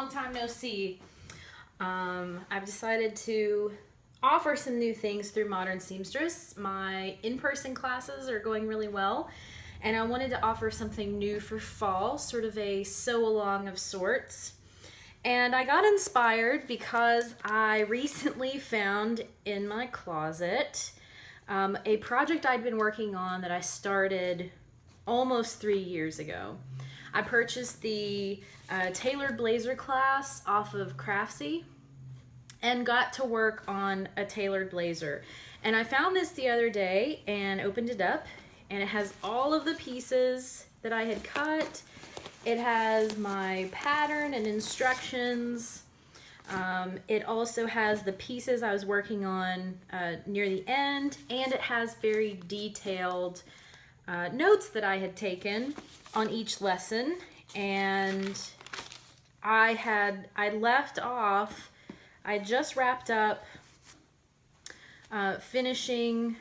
long time no see. I've decided to offer some new things through Modern Seamstress. My in-person classes are going really well, and I wanted to offer something new for fall, sort of a sew-along of sorts. And I got inspired because I recently found in my closet a project I'd been working on that I started almost 3 years ago. I purchased the tailored blazer class off of Craftsy and got to work on a tailored blazer. And I found this the other day and opened it up, and it has all of the pieces that I had cut. It has my pattern and instructions. It also has the pieces I was working on near the end, and it has very detailed notes that I had taken on each lesson. And I left off, I just wrapped up finishing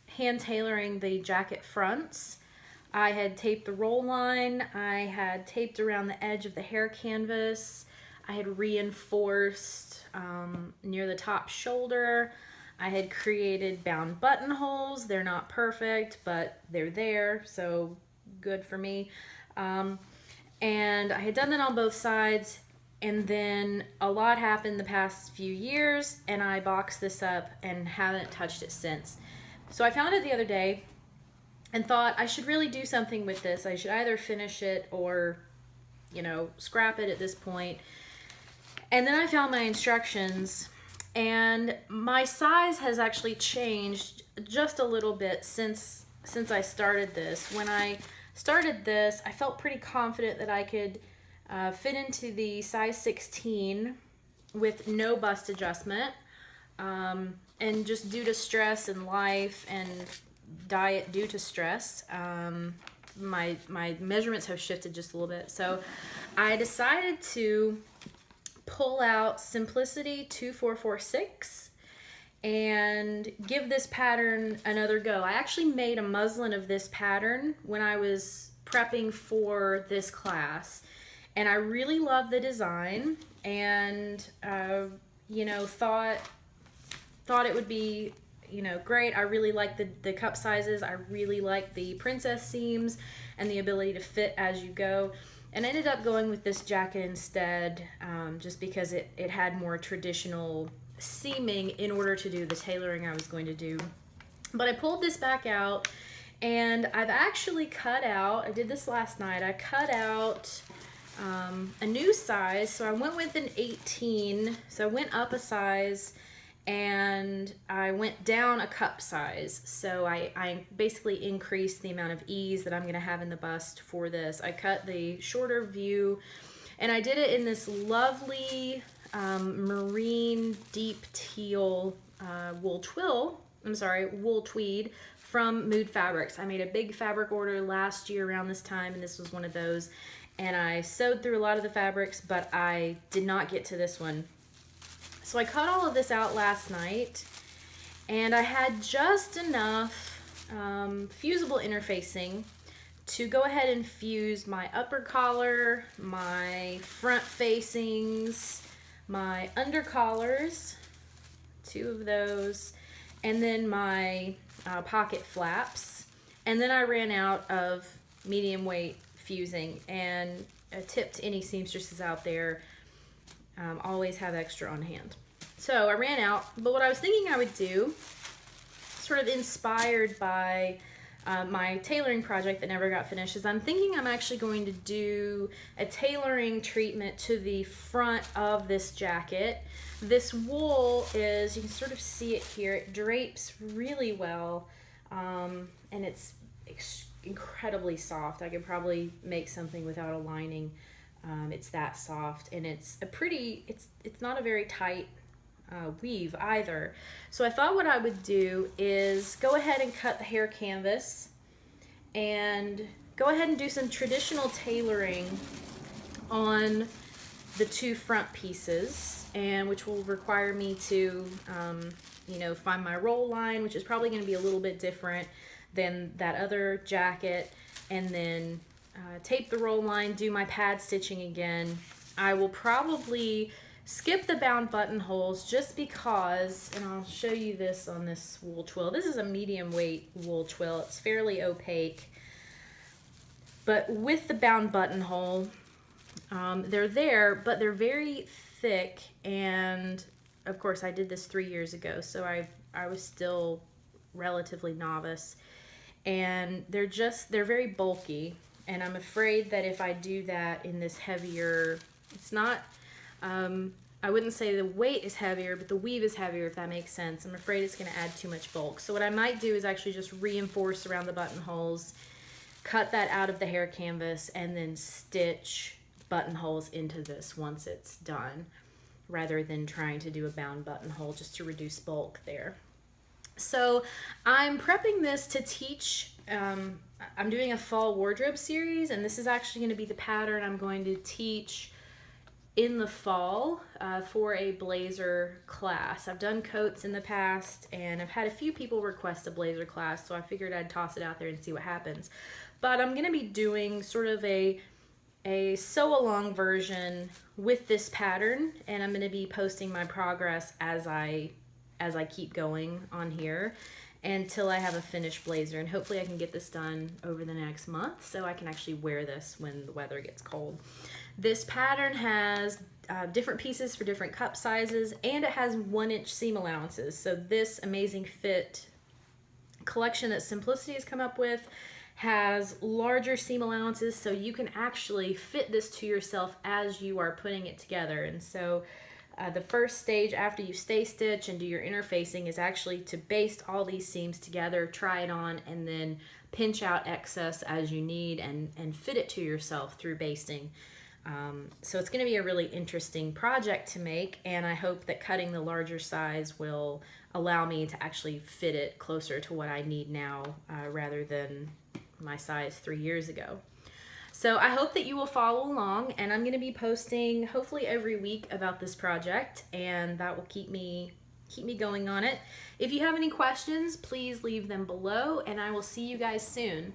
hand tailoring the jacket fronts. I had taped the roll line, I had taped around the edge of the hair canvas, I had reinforced near the top shoulder, I had created bound buttonholes. They're not perfect, but they're there, so good for me. And I had done that on both sides, and then a lot happened the past few years, and I boxed this up and haven't touched it since. So I found it the other day and thought I should really do something with this. I should either finish it or, you know, scrap it at this point. And then I found my instructions, and my size has actually changed just a little bit since I started this. When I started this, I felt pretty confident that I could fit into the size 16 with no bust adjustment, and just due to stress and life and diet due to stress, my measurements have shifted just a little bit. So I decided to pull out Simplicity 2446 and give this pattern another go. I actually made a muslin of this pattern when I was prepping for this class, and I really love the design, and you know, thought it would be, you know, great. I really like the cup sizes. I really like the princess seams and the ability to fit as you go. And I ended up going with this jacket instead, just because it had more traditional seaming in order to do the tailoring I was going to do. But I pulled this back out, and I've actually cut out, I did this last night, I cut out a new size. So I went with an 18, so I went up a size, and I went down a cup size. So I basically increased the amount of ease that I'm going to have in the bust for this. I cut the shorter view, and I did it in this lovely marine deep teal wool tweed from Mood Fabrics. I made a big fabric order last year around this time, and this was one of those. And I sewed through a lot of the fabrics, but I did not get to this one. So I cut all of this out last night, and I had just enough fusible interfacing to go ahead and fuse my upper collar, my front facings, my under collars, 2 of those, and then my pocket flaps. And then I ran out of medium weight fusing, and a tip to any seamstresses out there, always have extra on hand. So I ran out, but what I was thinking I would do, sort of inspired by my tailoring project that never got finished, is I'm thinking I'm actually going to do a tailoring treatment to the front of this jacket. This wool is, you can sort of see it here, it drapes really well, and it's incredibly soft. I could probably make something without a lining. It's that soft, and it's a pretty, it's not a very tight weave either. So I thought what I would do is go ahead and cut the hair canvas and go ahead and do some traditional tailoring on the 2 front pieces, and which will require me to you know, find my roll line, which is probably going to be a little bit different than that other jacket, and then tape the roll line, do my pad stitching again, I will probably skip the bound buttonholes just because, and I'll show you this on this wool twill. This is a medium weight wool twill. It's fairly opaque. But with the bound buttonhole, they're there, but they're very thick, and of course I did this 3 years ago, so I was still relatively novice, and they're very bulky, and I'm afraid that if I do that in this heavier, it's not, I wouldn't say the weight is heavier, but the weave is heavier, if that makes sense. I'm afraid it's going to add too much bulk. So what I might do is actually just reinforce around the buttonholes, cut that out of the hair canvas, and then stitch buttonholes into this once it's done, rather than trying to do a bound buttonhole just to reduce bulk there. So I'm prepping this to teach, I'm doing a fall wardrobe series, and this is actually going to be the pattern I'm going to teach in the fall for a blazer class. I've done coats in the past, and I've had a few people request a blazer class, so I figured I'd toss it out there and see what happens. But I'm going to be doing sort of a sew-along version with this pattern, and I'm going to be posting my progress as I keep going on here until I have a finished blazer, and hopefully I can get this done over the next month so I can actually wear this when the weather gets cold. This pattern has different pieces for different cup sizes, and it has 1-inch seam allowances. So this Amazing Fit collection that Simplicity has come up with has larger seam allowances, so you can actually fit this to yourself as you are putting it together. And so the first stage after you stay stitch and do your interfacing is actually to baste all these seams together, try it on, and then pinch out excess as you need and fit it to yourself through basting. So it's going to be a really interesting project to make, and I hope that cutting the larger size will allow me to actually fit it closer to what I need now rather than my size 3 years ago. So I hope that you will follow along, and I'm going to be posting hopefully every week about this project, and that will keep me going on it. If you have any questions, please leave them below, and I will see you guys soon.